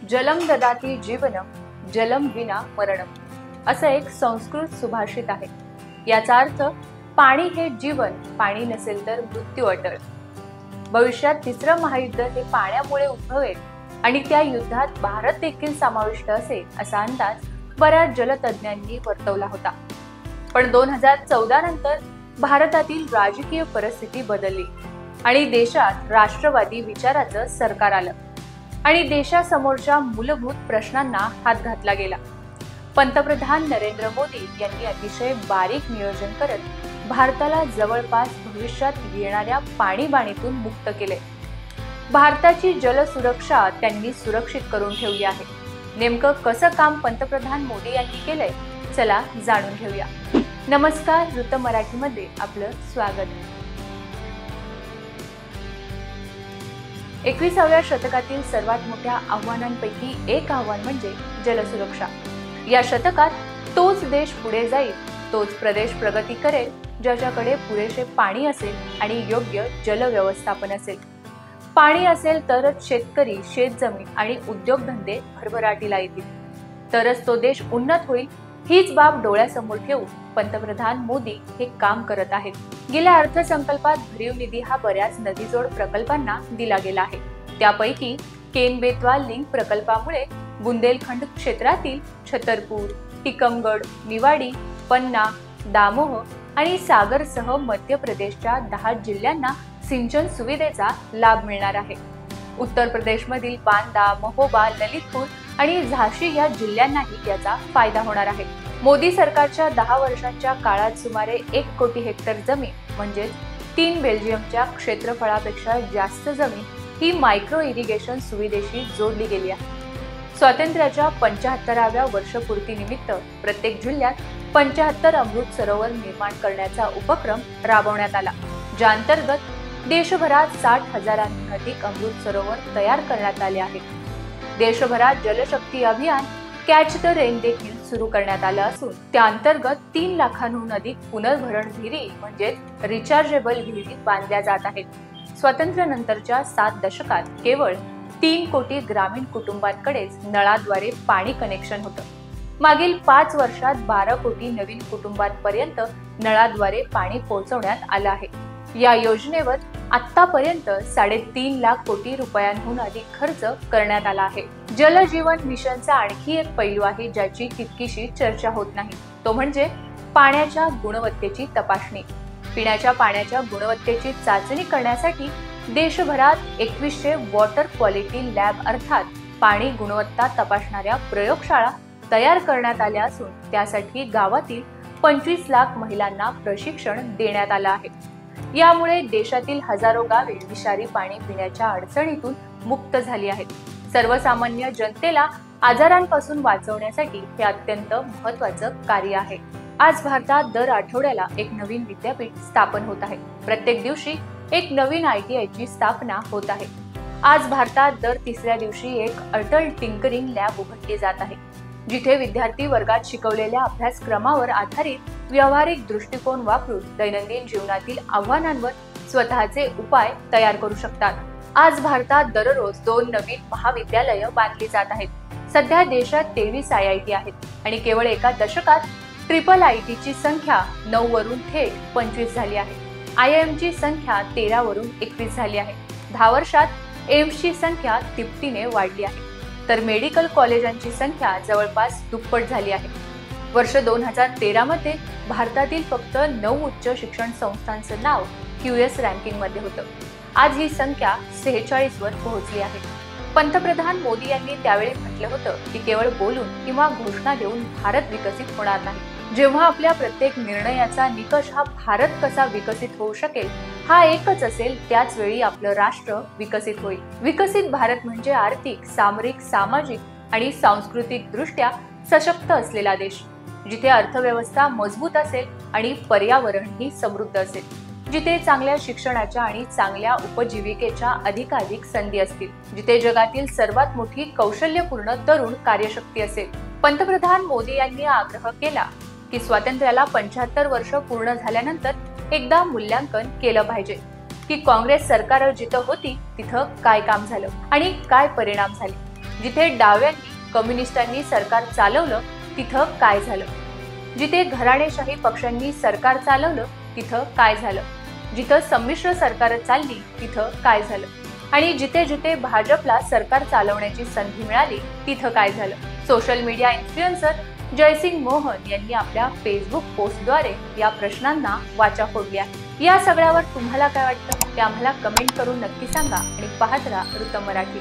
जलम ददाति जीवनम, जलम विना मरणम असं एक संस्कृत सुभाषित आहे। याचा अर्थ पाणी हे जीवन, पाणी नसेल तर मृत्यू अटळ। भविष्यात तिसरं महायुद्ध हे पाण्यामुळे उद्भवेल आणि त्या युद्धात भारत देखील समाविष्ट असेल असा अंदाज बऱ्याच जलतज्ञांनी वर्तवला होता। पण 2014 नंतर भारतातील राजकीय परिस्थिती बदलली आणि देशात राष्ट्रवादी विचाराचं सरकार आलं आणि देशासमोरच्या मूलभूत प्रश्नांना हात घातला गेला। पंतप्रधान नरेंद्र मोदी यांनी अतिशय बारीक नियोजन करत भारताला जवळपास भविष्यात येणाऱ्या पाणीबाणीतून मुक्त केले। भारताची जलसुरक्षा त्यांनी सुरक्षित करून ठेवली आहे। नेमकं कसं काम पंतप्रधान मोदी यांनी केलंय, चला जाणून घेऊया। नमस्कार, वृत्त मराठीमध्ये आपलं स्वागत। 21व्या शतकातील सर्वात मोठ्या आव्हानांपैकी एक आव्हान म्हणजे जलसुरक्षा। या शतकात तोच देश पुढे जाईल, तोच प्रदेश प्रगती करेल ज्याच्याकडे पुरेसे पाणी असेल आणि योग्य जलव्यवस्थापन असेल। पाणी असेल तरच शेतकरी, शेतजमीन आणि उद्योगधंदे भरभराटीला येतील, तरच तो देश उन्नत होईल। हीच बाब डोळ्यासमोर ठेवून पंतप्रधान मोदी हे काम करत आहेत। गेल्या अर्थसंकल्पात भरीव निधी हा बऱ्याच नदीजोड प्रकल्पांना दिला गेला आहे। त्यापैकी केन बेतवा लिंक प्रकल्पामुळे बुंदेलखंड क्षेत्रातील छतरपूर, टिकमगड, निवाडी, पन्ना, दामोह आणि सागरसह मध्य प्रदेशच्या 10 जिल्ह्यांना सिंचन सुविधेचा लाभ मिळणार आहे। उत्तर प्रदेशमधील बांदा, महोबा, ललितपूर आणि झाशी या जिल्ह्यांनाही याचा फायदा होणार आहे। मोदी सरकारच्या 10 वर्षांच्या काळात सुमारे 1 कोटी हेक्टर जमीन म्हणजे 3 बेल्जियमच्या क्षेत्रफळापेक्षा जास्त जमीन ही मायक्रो इरिगेशन सुविधेशी जोडली गेली आहे। स्वातंत्र्याच्या 75व्या वर्षपूर्तीनिमित्त प्रत्येक जिल्ह्यात 75 अमृत सरोवर निर्माण करण्याचा उपक्रम राबवण्यात आला, ज्या अंतर्गत देशभरात 60,000हून अधिक अमृत सरोवर तयार करण्यात आले आहेत। देशभरात जलशक्ती अभियान कॅच द रेन देखील सुरू करण्यात आलं असून त्या अंतर्गत 3 लाखांहून अधिक पुनर्भरण विहिरी म्हणजे रिचार्जेबल विहिरी बांधल्या जात आहेत। स्वातंत्र्यानंतरच्या 7 दशकात केवळ 3 कोटी ग्रामीण कुटुंबांकडेच नळाद्वारे पाणी कनेक्शन होतं। मागील 5 वर्षात 12 कोटी नवीन कुटुंबांपर्यंत नळाद्वारे पाणी पोहोचवण्यात आलं आहे। या योजनेवर आतापर्यंत 3.5 लाख कोटी रुपयांहून अधिक खर्च करण्यात आला आहे। जल जीवन मिशनचा आणखी एक पैलू आहे ज्याची तितकीशी चर्चा होत नाही, तो म्हणजे पाण्याच्या गुणवत्तेची तपासणी। पिण्याच्या पाण्याच्या गुणवत्तेची चाचणी करण्यासाठी देशभरात 2100 वॉटर क्वालिटी लॅब अर्थात पाणी गुणवत्ता तपासणाऱ्या प्रयोगशाळा तयार करण्यात आल्या असून त्यासाठी गावातील 25 लाख महिलांना प्रशिक्षण देण्यात आलं आहे। यामुळे देशातील हजारो गावे विषारी पाणी पिण्याच्या अडचणीतून मुक्त झाली आहेत। सर्वसामान्य जनतेला आजारांपासून वाचवण्यासाठी हे अत्यंत महत्त्वाचं कार्य आहे। आज भारतात दर आठवड्याला एक नवीन विद्यापीठ स्थापन होत आहे। प्रत्येक दिवशी एक नवीन ITI ची स्थापना होत आहे। आज भारतात दर तिसऱ्या दिवशी एक अटल टिंकरिंग लॅब उघडली जात आहे, जिथे विद्यार्थी वर्गात शिकवलेल्या अभ्यासक्रमावर आधारित व्यावहारिक दृष्टिकोन वापरून दैनंदिन जीवनातील आव्हानांवर स्वतःचे उपाय तयार करू शकतात। आज भारतात दररोज 2 नवीन महाविद्यालये बांधली जात आहेत। सध्या देशात 23 IIT आहेत आणि केवळ एका दशकात ट्रिपल IIT ची संख्या 9 वरून थेट 25 झाली आहे। IIM ची संख्या 13 वरून 21 झाली आहे। 10 वर्षात एम्स ची संख्या तिपटीने वाढली आहे, तर मेडिकल कॉलेजांची संख्या जवळपास दुप्पट झाली आहे। वर्ष 2013 मध्ये भारतातील फक्त 9 उच्च शिक्षण संस्थांचं नाव QS रँकिंग मध्ये होतं। आज ही संख्या 46 वर पोहोचली आहे। पंतप्रधान मोदी यांनी त्यावेळी म्हटलं होतं की केवळ बोलून किंवा घोषणा देऊन भारत विकसित होणार नाही। जेव्हा आपल्या प्रत्येक निर्णयाचा निकष हा भारत कसा विकसित होऊ शकेल हा एकच असेल, त्याच वेळी आपलं राष्ट्र विकसित होईल। विकसित भारत म्हणजे आर्थिक, सामरिक, सामाजिक आणि सांस्कृतिक दृष्ट्या सशक्त असलेला देश, जिथे अर्थव्यवस्था मजबूत असेल आणि पर्यावरणही समृद्ध असेल, जिथे चांगल्या शिक्षणाच्या आणि चांगल्या उपजीविकेच्या अधिकाधिक संधी असतील, जिथे जगातील सर्वात मोठी कौशल्यपूर्ण तरुण कार्यशक्ती असेल। पंतप्रधान मोदी यांनी आग्रह केला की स्वातंत्र्याला 75 वर्ष पूर्ण झाल्यानंतर एकदा मूल्यांकन केलं पाहिजे की काँग्रेस सरकार जिथं होती तिथं काय काम झालं आणि काय परिणाम झाले। जिथे डाव्यांनी कम्युनिस्टांनी सरकार चालवलं तिथं काय झालं? जिथे घराणेशाही पक्षांनी सरकार चालवलं तिथं काय झालं? जिथं संमिश्र सरकार चालली तिथं काय झालं? आणि जिथे जिथे भाजपला सरकार चालवण्याची संधी मिळाली तिथं काय झालं? Social media influencer Jaysing Mohan यांनी आपल्या फेसबुक पोस्टद्वारे या प्रश्नांना वाचा फोडली आहे। या सगळ्यावर तुम्हाला काय वाटतं ते आम्हाला कमेंट करून नक्की सांगा आणि पाहत राहा वृत्त मराठी।